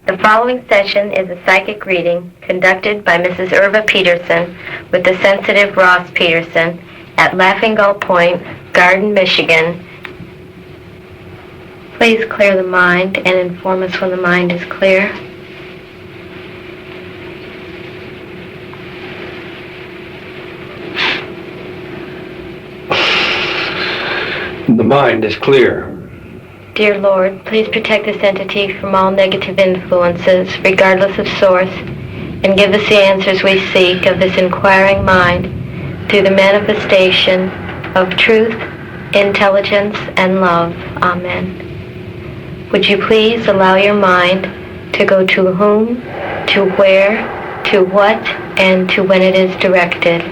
The following session is a psychic reading conducted by Mrs. Irva Peterson with the sensitive Ross Peterson at Laughing Gull Point, Garden, Michigan. Please clear the mind and inform us when the mind is clear. The mind is clear. Dear Lord, please protect this entity from all negative influences, regardless of source, and give us the answers we seek of this inquiring mind through the manifestation of truth, intelligence, and love. Amen. Would you please allow your mind to go to whom, to where, to what, and to when it is directed?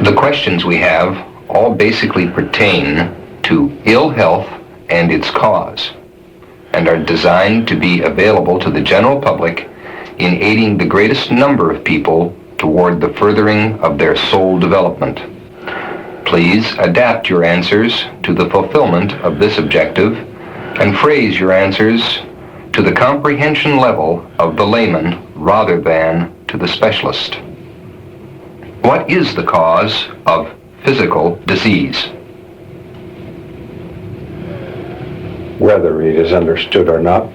The questions we have all basically pertain to ill health and its cause, and are designed to be available to the general public in aiding the greatest number of people toward the furthering of their soul development. Please adapt your answers to the fulfillment of this objective, and phrase your answers to the comprehension level of the layman rather than to the specialist. What is the cause of physical disease? Whether it is understood or not,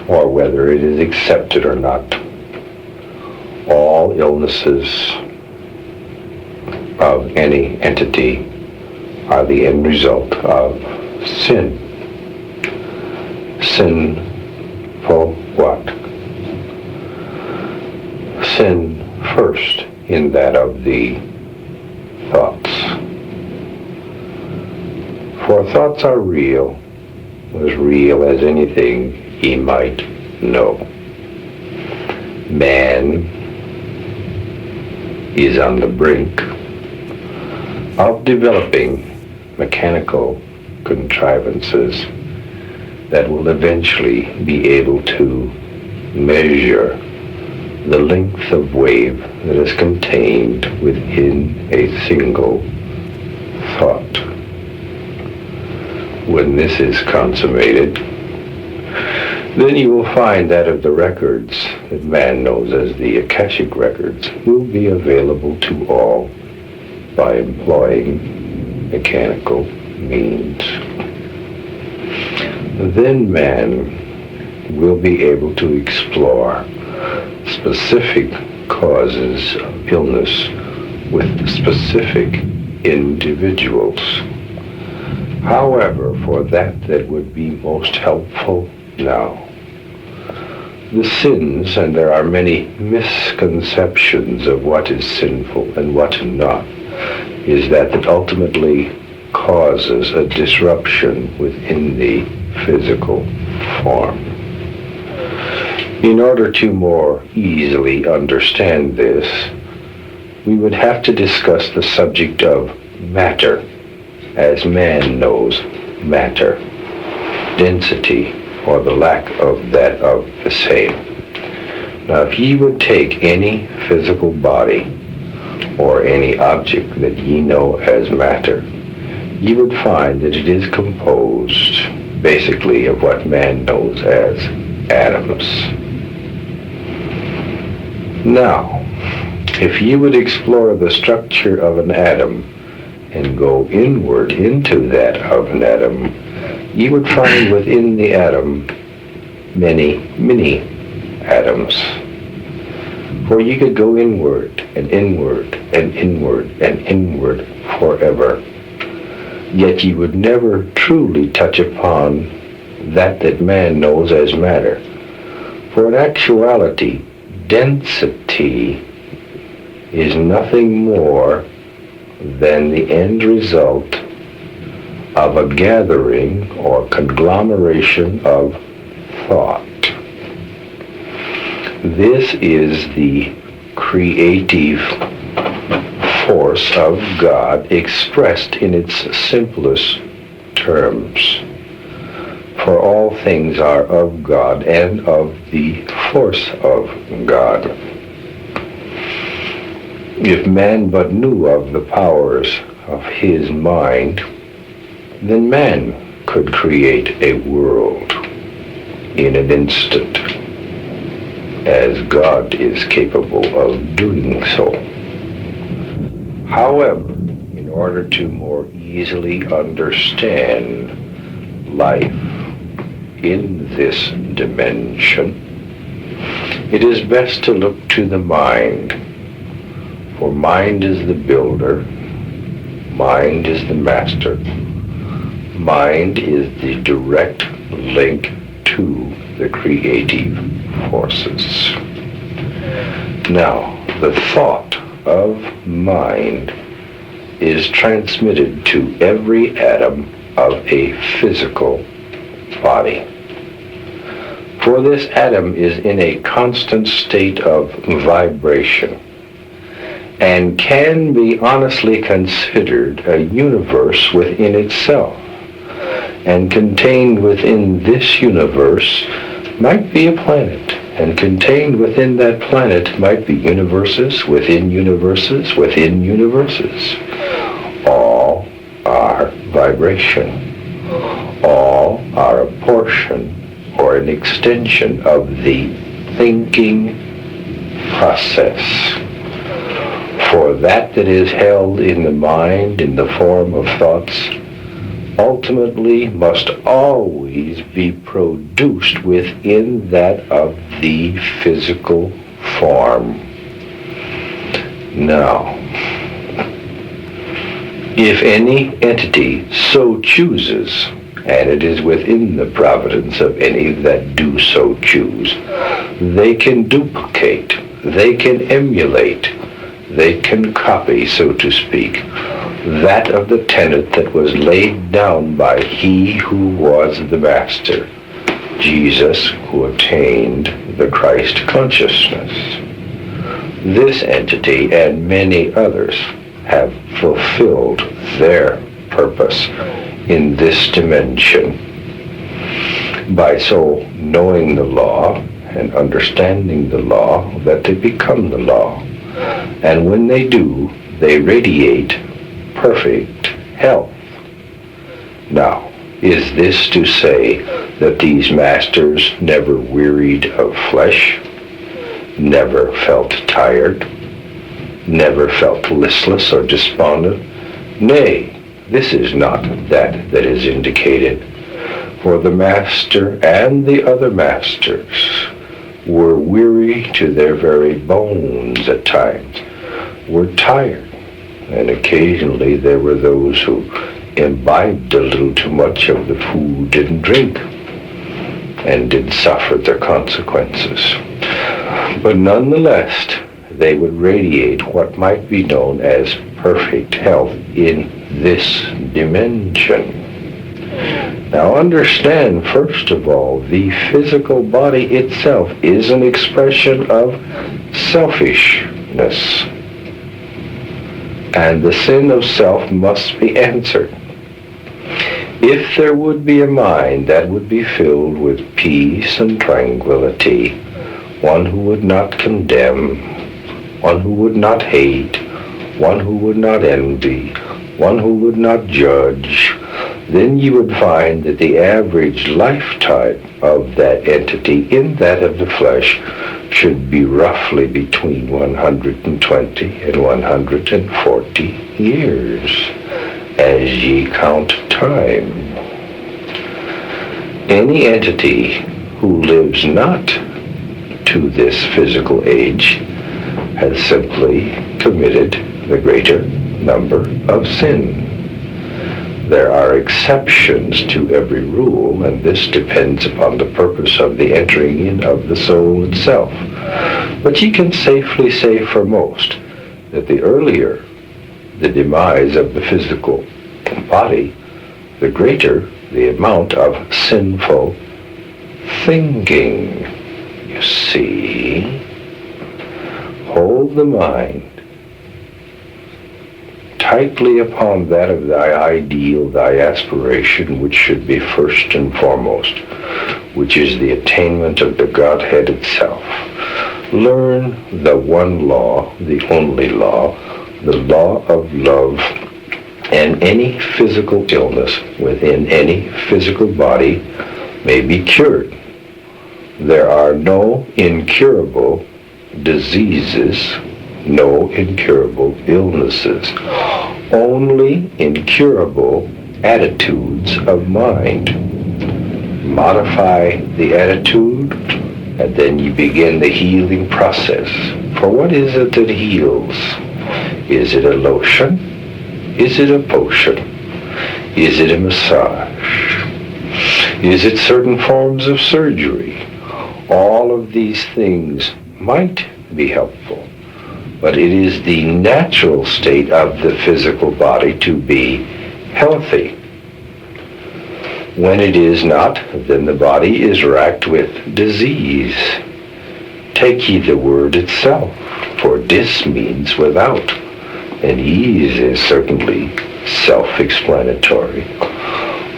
or whether it is accepted or not, all illnesses of any entity are the end result of sin. Sinful what? Sin first in that of the thoughts. For thoughts are real, as real as anything he might know. Man is on the brink of developing mechanical contrivances that will eventually be able to measure the length of wave that is contained within a single thought. When this is consummated, then you will find that of the records that man knows as the Akashic records will be available to all by employing mechanical means. Then man will be able to explore specific causes of illness with specific individuals. However, for that would be most helpful now, the sins, and there are many misconceptions of what is sinful and what not, is that ultimately causes a disruption within the physical form. In order to more easily understand this, we would have to discuss the subject of matter, as man knows matter, density, or the lack of that of the same. Now, if ye would take any physical body, or any object that ye know as matter, ye would find that it is composed basically of what man knows as atoms. Now, if you would explore the structure of an atom and go inward into that of an atom, you would find within the atom many mini-atoms. For you could go inward and inward and inward and inward forever, yet you would never truly touch upon that man knows as matter. For in actuality, density is nothing more than the end result of a gathering or conglomeration of thought. This is the creative force of God expressed in its simplest terms. For all things are of God and of the force of God. If man but knew of the powers of his mind, then man could create a world in an instant, as God is capable of doing so. However, in order to more easily understand life in this dimension, it is best to look to the mind, for mind is the builder, mind is the master, mind is the direct link to the creative forces. Now, the thought of mind is transmitted to every atom of a physical body. For this atom is in a constant state of vibration and can be honestly considered a universe within itself. And contained within this universe might be a planet, and contained within that planet might be universes within universes within universes. All are vibration. All are a portion or an extension of the thinking process. For that is held in the mind in the form of thoughts ultimately must always be produced within that of the physical form. Now, if any entity so chooses, and it is within the providence of any that do so choose, they can duplicate, they can emulate, they can copy, so to speak, that of the tenet that was laid down by he who was the master, Jesus, who attained the Christ consciousness. This entity and many others have fulfilled their purpose in this dimension by so knowing the law and understanding the law that they become the law. And when they do, they radiate perfect health. Now, is this to say that these masters never wearied of flesh, never felt tired, never felt listless or despondent? Nay, this is not that is indicated. For the master and the other masters were weary to their very bones at times, were tired, and occasionally there were those who imbibed a little too much of the food and drink and did suffer the consequences. But nonetheless, they would radiate what might be known as perfect health in this dimension. Now understand, first of all, the physical body itself is an expression of selfishness. And the sin of self must be answered. If there would be a mind that would be filled with peace and tranquility, one who would not condemn, one who would not hate, one who would not envy, one who would not judge, then you would find that the average lifetime of that entity in that of the flesh should be roughly between 120 and 140 years, as ye count time. Any entity who lives not to this physical age has simply committed the greater number of sin. There are exceptions to every rule, and this depends upon the purpose of the entering in of the soul itself. But ye can safely say for most that the earlier the demise of the physical body, the greater the amount of sinful thinking. You see, hold the mind tightly upon that of thy ideal, thy aspiration, which should be first and foremost, which is the attainment of the Godhead itself. Learn the one law, the only law, the law of love And any physical illness within any physical body may be cured. There are no incurable diseases, no incurable illnesses, only incurable attitudes of mind. Modify the attitude, and then you begin the healing process. For what is it that heals? Is it a lotion? Is it a potion? Is it a massage? Is it certain forms of surgery? All of these things might be helpful, but it is the natural state of the physical body to be healthy. When it is not, then the body is racked with disease. Take ye the word itself, for dis means without, and ease is certainly self-explanatory.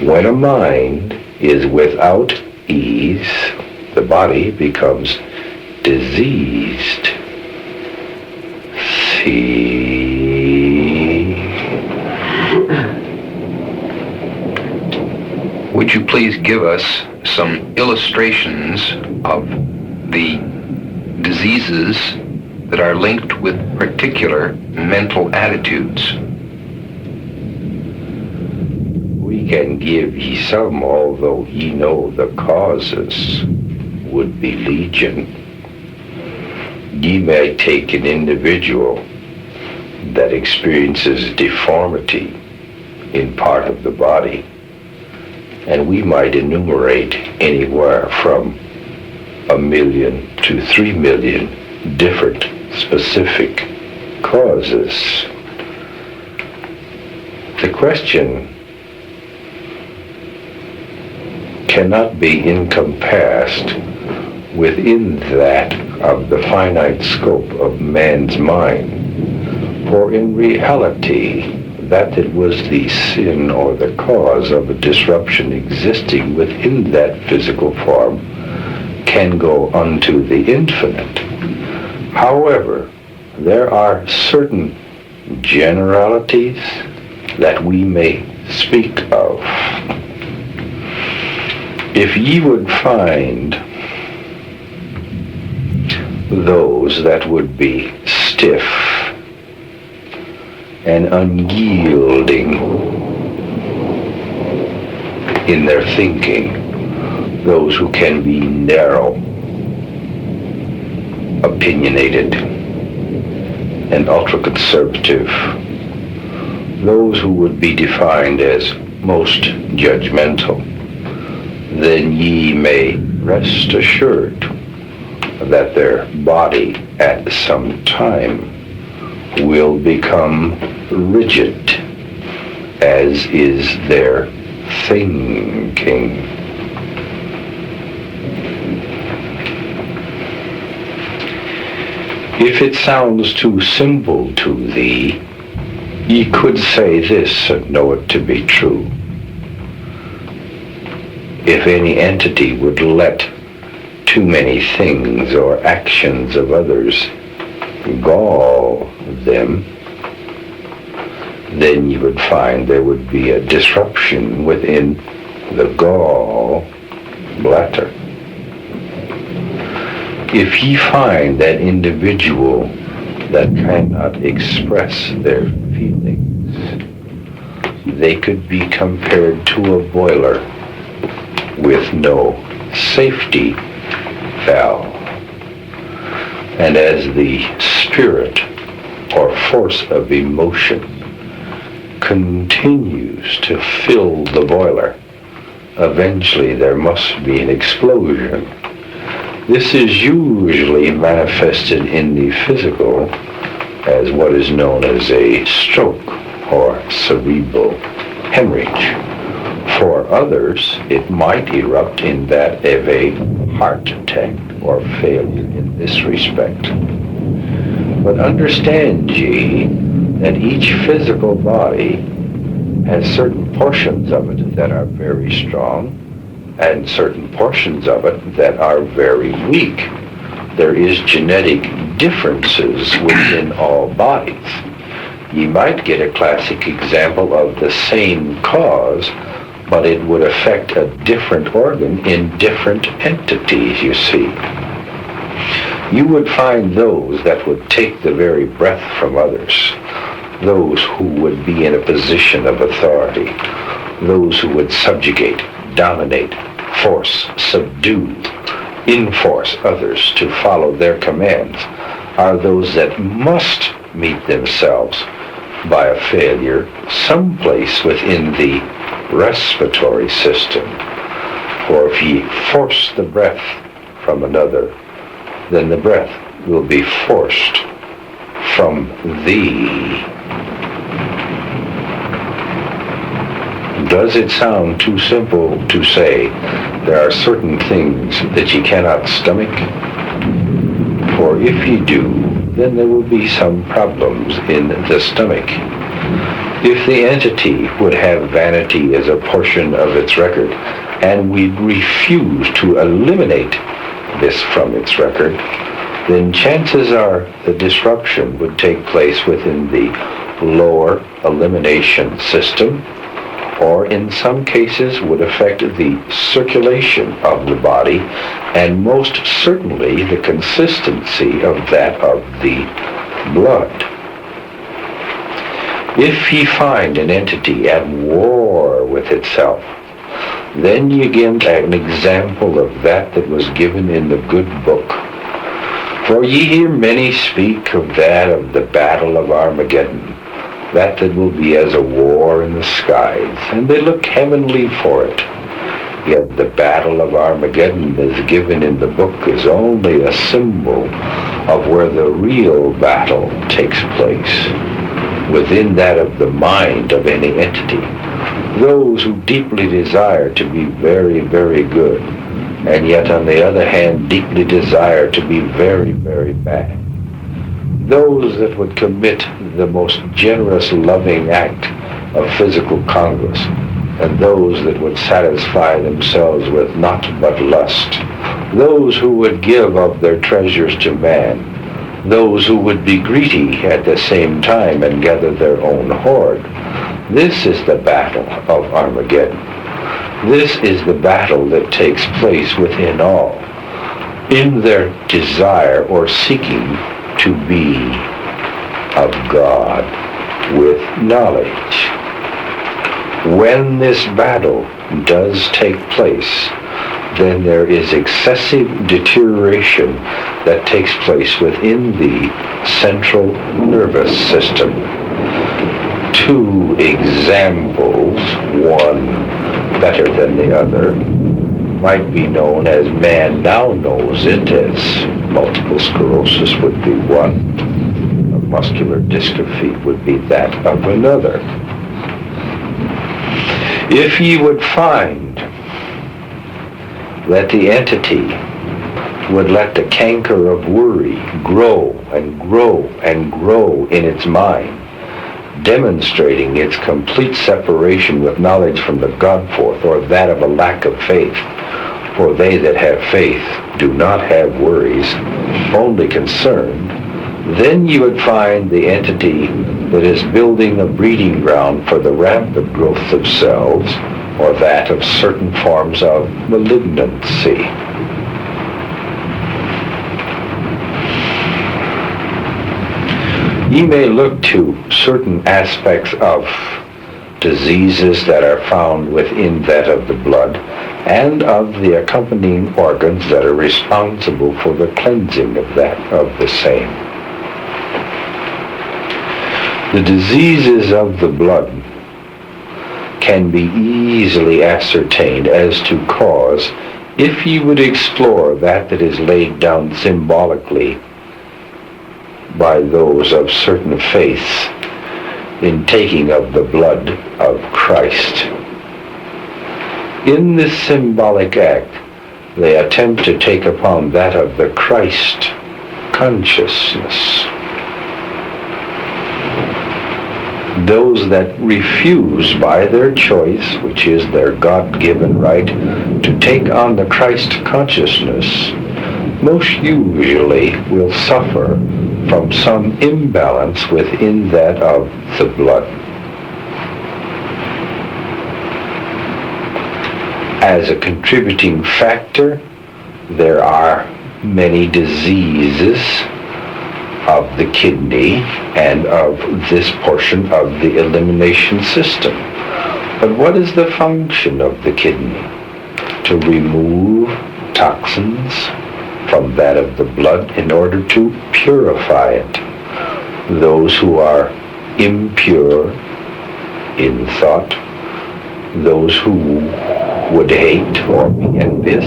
When a mind is without ease, the body becomes diseased. See? Would you please give us some illustrations of the diseases that are linked with particular mental attitudes? We can give ye some, although ye know the causes would be legion. Ye may take an individual that experiences deformity in part of the body, and we might enumerate anywhere from 1 million to 3 million different specific causes. The question cannot be encompassed within that of the finite scope of man's mind, for in reality, that was the sin or the cause of a disruption existing within that physical form can go unto the infinite. However, there are certain generalities that we may speak of. If ye would find those that would be stiff and unyielding in their thinking, those who can be narrow, opinionated, and ultra-conservative, those who would be defined as most judgmental, then ye may rest assured that their body at some time will become rigid, as is their thinking. If it sounds too simple to thee, ye could say this and know it to be true. If any entity would let too many things or actions of others gall them, then you would find there would be a disruption within the gall bladder. If ye find that individual that cannot express their feelings, they could be compared to a boiler with no safety valve. And as the spirit or force of emotion continues to fill the boiler, eventually there must be an explosion. This is usually manifested in the physical as what is known as a stroke or cerebral hemorrhage. For others, it might erupt in that of a heart attack or failure in this respect. But understand ye that each physical body has certain portions of it that are very strong and certain portions of it that are very weak. There is genetic differences within all bodies. Ye might get a classic example of the same cause, but it would affect a different organ in different entities, you see. You would find those that would take the very breath from others, those who would be in a position of authority, those who would subjugate, dominate, force, subdue, enforce others to follow their commands, are those that must meet themselves by a failure someplace within the respiratory system. For if ye force the breath from another, then the breath will be forced from thee. Does it sound too simple to say there are certain things that ye cannot stomach? For if ye do, then there will be some problems in the stomach. If the entity would have vanity as a portion of its record, and we refuse to eliminate this from its record, then chances are the disruption would take place within the lower elimination system, or in some cases would affect the circulation of the body, and most certainly the consistency of that of the blood. If ye find an entity at war with itself, then ye give an example of that was given in the good book. For ye hear many speak of that of the battle of Armageddon, that will be as a war in the skies, and they look heavenly for it. Yet the battle of Armageddon as given in the book is only a symbol of where the real battle takes place, within that of the mind of any entity. Those who deeply desire to be very, very good, and yet on the other hand deeply desire to be very, very bad. Those that would commit the most generous, loving act of physical congress, and those that would satisfy themselves with naught but lust. Those who would give of their treasures to man. Those who would be greedy at the same time and gather their own hoard. This is the battle of Armageddon. This is the battle that takes place within all, in their desire or seeking to be of God with knowledge. When this battle does take place, then there is excessive deterioration that takes place within the central nervous system. Two examples, one better than the other, might be known as man now knows it as multiple sclerosis would be one. Muscular dystrophy would be that of another. If ye would find that the entity would let the canker of worry grow and grow and grow in its mind, demonstrating its complete separation with knowledge from the God-forth, or that of a lack of faith, for they that have faith do not have worries, only concern, then you would find the entity that is building a breeding ground for the rampant growth of cells, or that of certain forms of malignancy. Ye may look to certain aspects of diseases that are found within that of the blood, and of the accompanying organs that are responsible for the cleansing of that of the same. The diseases of the blood can be easily ascertained as to cause if you would explore that is laid down symbolically by those of certain faiths in taking of the blood of Christ. In this symbolic act, they attempt to take upon that of the Christ consciousness. Those that refuse by their choice, which is their God-given right, to take on the Christ consciousness, most usually will suffer from some imbalance within that of the blood. As a contributing factor, there are many diseases of the kidney and of this portion of the elimination system. But what is the function of the kidney? To remove toxins from that of the blood in order to purify it. Those who are impure in thought, those who would hate or be envious,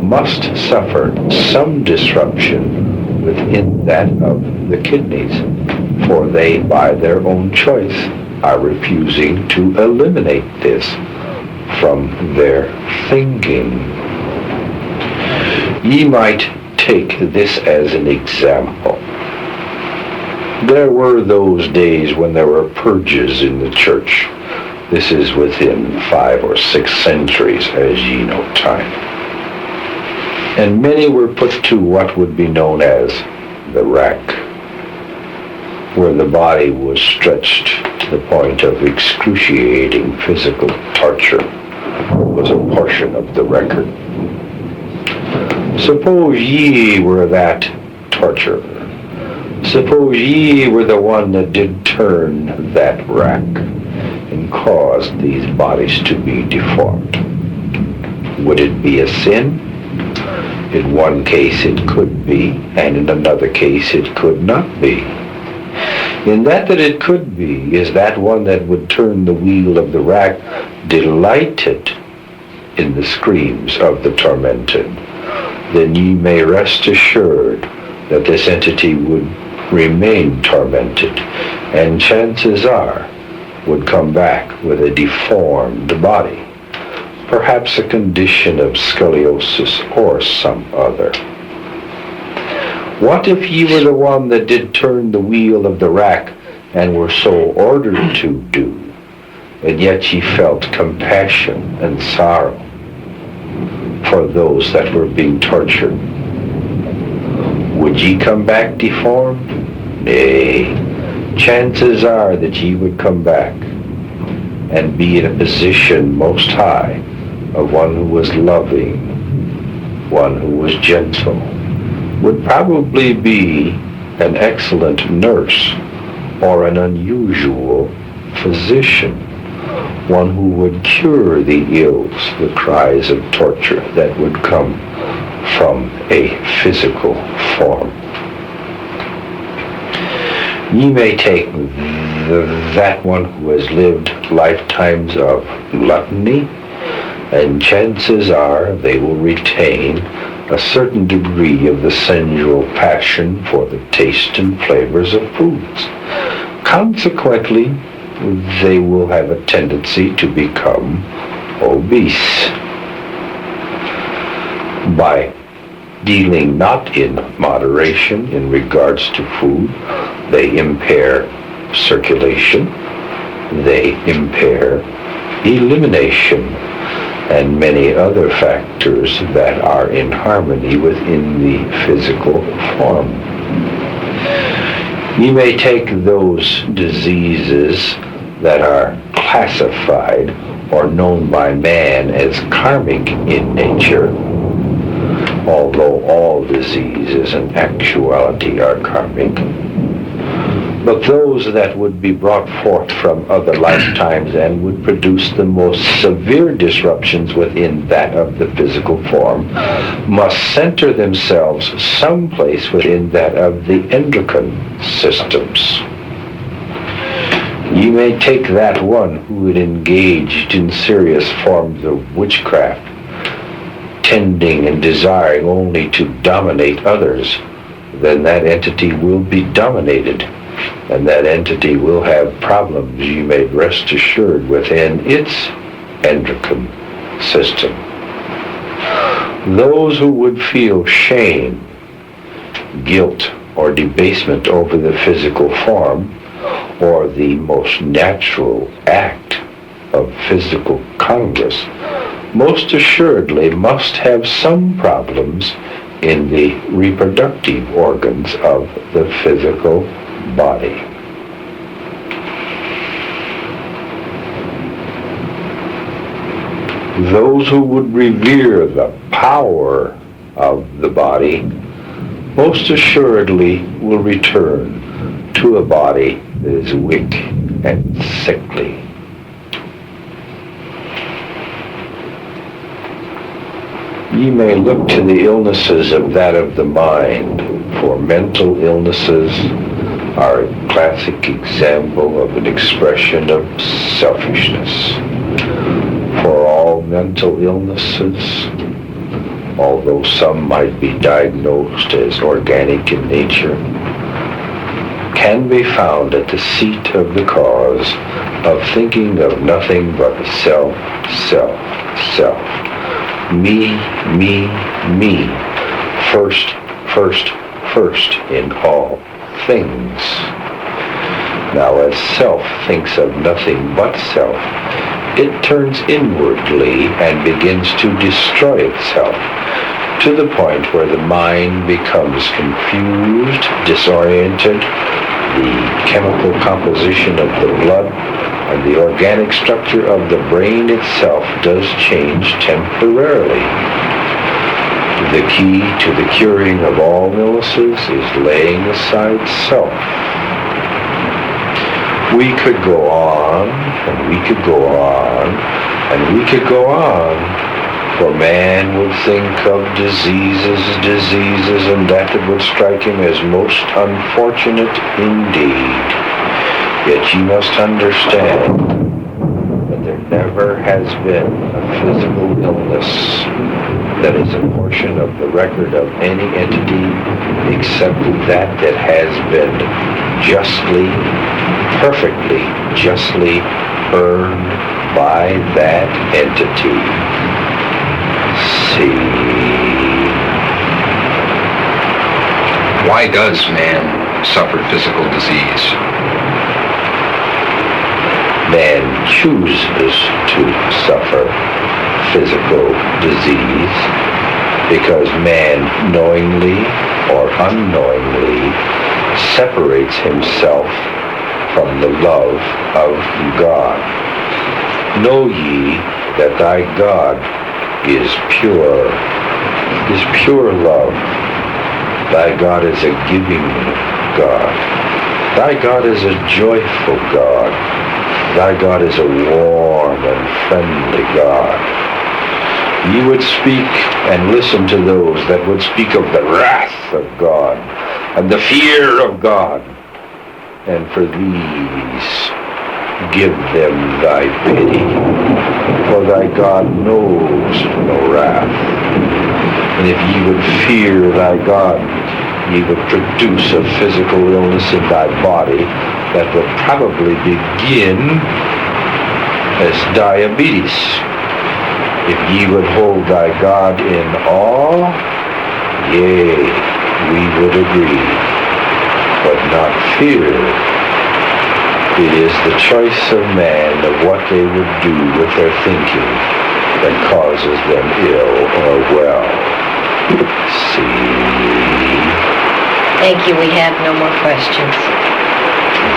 must suffer some disruption within that of the kidneys, for they, by their own choice, are refusing to eliminate this from their thinking. Ye might take this as an example. There were those days when there were purges in the church. This is within 5 or 6 centuries, as ye know time. And many were put to what would be known as the rack, where the body was stretched to the point of excruciating physical torture. Was a portion of the record. Suppose ye were that torturer. Suppose ye were the one that did turn that rack and caused these bodies to be deformed. Would it be a sin? In one case it could be, and in another case it could not be. In that it could be is that one that would turn the wheel of the rack delighted in the screams of the tormented, then ye may rest assured that this entity would remain tormented, and chances are would come back with a deformed body, perhaps a condition of scoliosis or some other. What if ye were the one that did turn the wheel of the rack and were so ordered to do, and yet ye felt compassion and sorrow for those that were being tortured? Would ye come back deformed? Nay, chances are that ye would come back and be in a position most high of one who was loving, one who was gentle, would probably be an excellent nurse or an unusual physician, one who would cure the ills, the cries of torture that would come from a physical form. Ye may take that one who has lived lifetimes of gluttony, and chances are they will retain a certain degree of the sensual passion for the taste and flavors of foods. Consequently, they will have a tendency to become obese. By dealing not in moderation in regards to food, they impair circulation, they impair elimination, and many other factors that are in harmony within the physical form. You may take those diseases that are classified or known by man as karmic in nature, although all diseases in actuality are karmic. But those that would be brought forth from other lifetimes and would produce the most severe disruptions within that of the physical form must center themselves someplace within that of the endocrine systems. You may take that one who had engaged in serious forms of witchcraft, tending and desiring only to dominate others, then that entity will be dominated, and that entity will have problems, you may rest assured, within its endocrine system. Those who would feel shame, guilt, or debasement over the physical form, or the most natural act of physical congress, most assuredly must have some problems in the reproductive organs of the physical body. Those who would revere the power of the body most assuredly will return to a body that is weak and sickly. Ye may look to the illnesses of that of the mind, for mental illnesses are a classic example of an expression of selfishness. For all mental illnesses, although some might be diagnosed as organic in nature, can be found at the seat of the cause of thinking of nothing but self, self, self. Me, me, me. First, first, first in all things. Now as self thinks of nothing but self, it turns inwardly and begins to destroy itself, to the point where the mind becomes confused, disoriented, the chemical composition of the blood and the organic structure of the brain itself does change temporarily. The key to the curing of all illnesses is laying aside self. We could go on, and we could go on, and we could go on, for man would think of diseases, and that it would strike him as most unfortunate indeed. Yet you must understand that there never has been a physical illness that is a portion of the record of any entity except that has been justly, perfectly, justly earned by that entity. See. Why does man suffer physical disease? Man chooses to suffer physical disease because man knowingly or unknowingly separates himself from the love of God. Know ye that thy God is pure love. Thy God is a giving God. Thy God is a joyful God. Thy God is a warm and friendly God. Ye would speak and listen to those that would speak of the wrath of God and the fear of God, and for these give them thy pity, for thy God knows no wrath. And if ye would fear thy God, ye would produce a physical illness in thy body that would probably begin as diabetes. If ye would hold thy God in awe, yea, we would agree, but not fear. It is the choice of man of what they would do with their thinking that causes them ill or well. See? Thank you. We have no more questions.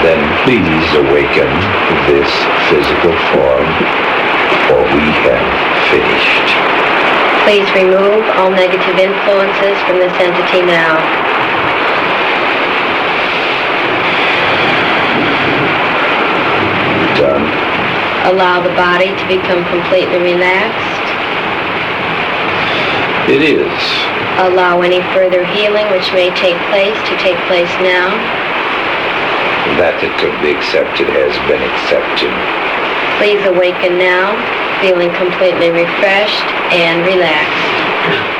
Then please awaken this physical form, for we have finished. Please remove all negative influences from this entity now. Done. Allow the body to become completely relaxed. It is. Allow any further healing which may take place now. That it could be accepted has been accepted. Please awaken now, feeling completely refreshed and relaxed.